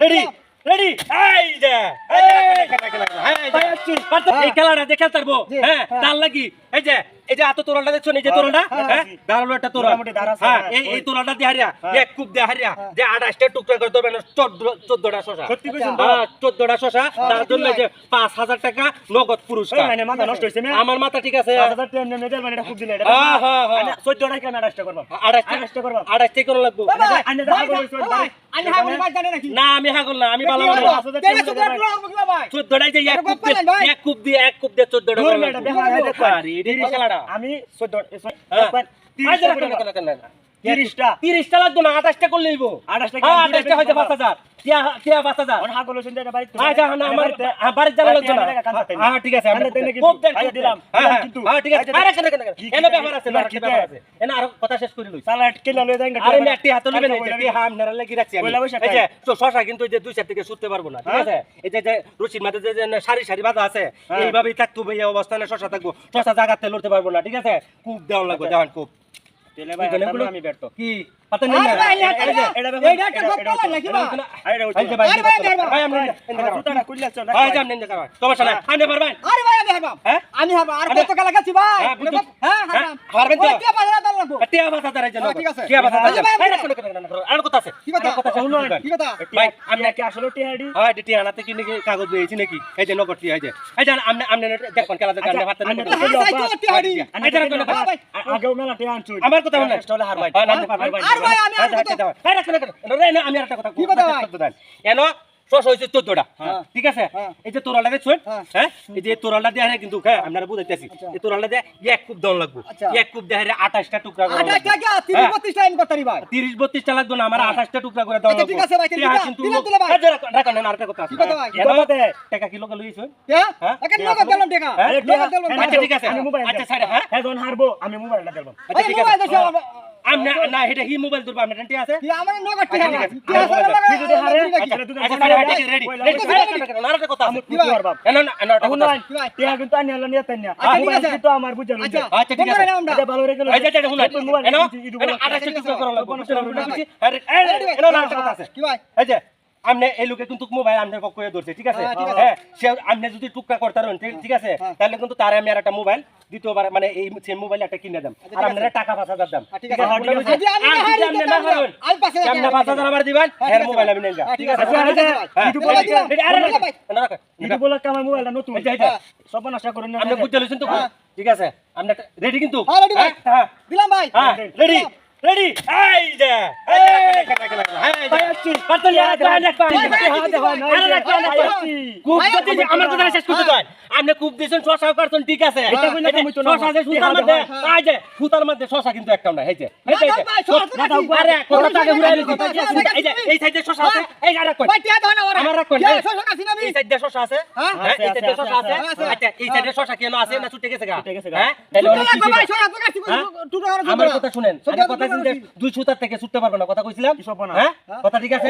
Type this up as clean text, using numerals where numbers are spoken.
Ready ready এই যে এই খেলাটা যে খেলতে পারবো হ্যাঁ তার লাগি এই যে এত তোরাটা দেখছো এই যে তোরাটা হ্যাঁ দাঁড়ালো একটা তোরা হ্যাঁ এই তোরাটা দিয়ে হারিয়া এক কূপ দিয়ে হারিয়া যে 28টা টুকরা করে দেবেন 14টা শশা সত্যি কইছেন হ্যাঁ 14টা শশা তার জন্য যে 5000 টাকা নগদ পুরস্কার মানে মাথা নষ্ট হইছে না আমার মাথা ঠিক আছে 5000 টাকা নেমে দেন মানে এটা খুব দিলে এটা হ্যাঁ হ্যাঁ হ্যাঁ 14 টাকা না 28টা করব 28টা করব 28টা করে লাগবে আনে দেখা কইছো আমি হাগুল ভাই জানে নাকি না আমি হাগল না আমি ভালো ভালো 14টাই যে এক কূপ দিয়ে 14টা করে আরে এটাই খেলাটা আমি 14 30টা লাগবে না 28টা করলে হইব 28টা হইছে 5000 কিয়া 5000 ওর হাগল হইছে এটা বাড়িতে আচ্ছা না আমার বাড়ি জানা লাগবে না হ্যাঁ ঠিক আছে আমি খুব দেন দিলাম কিন্তু হ্যাঁ ঠিক আছে আরে কেন ব্যাপার আছে না ব্যাপার আছে এনা আর কথা শেষ করে লই সালাড কেলা লই দেন আরে আমি একটি হাতে লইবেন এই যে হাম নারা লাগি রাখছি আমি এই যে তো শশা কিন্তু এই যে দুই সাইড থেকে ছুটতে পারবো না ঠিক আছে এই যে রশির মধ্যে যে সারি সারি বাঁধা আছে এইভাবেই থাকতো এই অবস্থানে শশা থাকবো শশা জায়গাতে লড়তে পারবো না ঠিক আছে খুব দেওয়া লাগবে দেওয়ান খুব তেলে ভাই আমি ব্যর্থ কি পাতা নেই না এটা একটা গপ্প নাকি ভাই আরে ভাই আমরা সুতাটা কইলা চল ভাই জান নেন দেখা সমস্যা নাই আমি পারবেন আরে ভাই আমি হারবাম হ্যাঁ আমি হারবাম আর কত টাকা লাগাচ্ছি ভাই হ্যাঁ হারবাম পারবেন তো কে পারলা দাল লাগবো টিয়া ভাষা তারাই জানো ঠিক আছে টিয়া ভাষা আর কথা আছে কি কথা শুনুন কি কথা ভাই আমি কি আসলে টিহাডি হ্যাঁ টিয়া আনাতে কি নাকি কাগজ দিয়েছি নাকি এই যে নগদ টিয়া এই যে আপনি দেখুন খেলা দেখেন হাতে আগেও মেলা টিহা আনছু আমার কথা শুনুন স্টলে হার ভাই আর ভাই আমি আর কত আমি একটা কথা এনো শশ হইছে 14টা ঠিক আছে এই যে তোরালটা দেখছেন হ্যাঁ এই যে তোরালটা দিয়ে কিন্তু হ্যাঁ আপনারা বুঝাইতেছি এই তোরালটা দিয়ে এক কূপ দাও লাগবে এক কূপ দিয়ে 28টা টুকরা করে 28 টাকা 30 32 টাইম করতে ভাই 30 32টা লাগবে না আমার 28টা টুকরা করে দাও লাগবে ঠিক আছে ভাই কিন্তু দিলে ভাই রাখেন না আরেকটা কথা আছে কি কথা ভাই টাকা কিলো কিলো লইছো হ্যাঁ একটা নগদ দিলাম টাকা আচ্ছা ঠিক আছে আমি মোবাইল আচ্ছা স্যার হ্যাঁ হ্যাঁ যখন হারবো আমি মোবাইলটা দেব আচ্ছা ঠিক আছে মোবাইল দেব আমনা না এটা হি মোবাইল ধরবা আপনার টেন্টি আছে কি আমার নগদ টাকা ঠিক আছে। কি আছে তুই যদি হারে আচ্ছা রেডি রেডি আরেকটা কথা আছে কি পারবা না এখন নাই টিহা কিন্তু আনি হলো নিয়ে তাই না আচ্ছা, ঠিক আছে। কিন্তু আমার বুঝা লইছে আচ্ছা ঠিক আছে এটা ভালো রে গেল আচ্ছা এটা শুনুন এনো 28টা টুকরা করা লাগবে আরে এনো না কথা আছে কি ভাই এই যে আমনে এই লোকে কিন্তু মোবাইল আমনে কইয়া ধরছে ঠিক আছে হ্যাঁ সে আমনে যদি টুকরা করতে পারেন ঠিক আছে তাহলে কিন্তু তারে আমি আর একটা মোবাইল দ্বিতীয়বার মানে এই সেম মোবাইল একটা কিনে দাম আর আপনারা টাকা 5000 দাম ঠিক আছে আজি আমি হারি আই পাশে আপনি 5000 আমার দিবেন এর মোবাইল আমি নেঙ্গা ঠিক আছে ইটু বলা আমার মোবাইলটা নতুন সব নষ্ট করেন না আপনি বুঝতে লইছেন তো ঠিক আছে আপনি রেডি কিন্তু হ্যাঁ রেডি ভাই হ্যাঁ দিলাম ভাই হ্যাঁ রেডি রেডি এই যে আপনি কূপ দিয়েছেন শশা করছেন ঠিক আছে সুতার মধ্যে শশা কিন্তু একটা না হয়েছে এই সাইডে শশা আছে এই আমার রাখবেন এই সাইডে শশা আছে এই সাইডে শশা আছে আচ্ছা এই সাইডে শশা কেন আছে না ছুটে গেছে হ্যাঁ আমার কথা শুনেন কথা দুই সুতার থেকে ছুটতে পারবো না কথা কইছিলাম হ্যাঁ কথা ঠিক আছে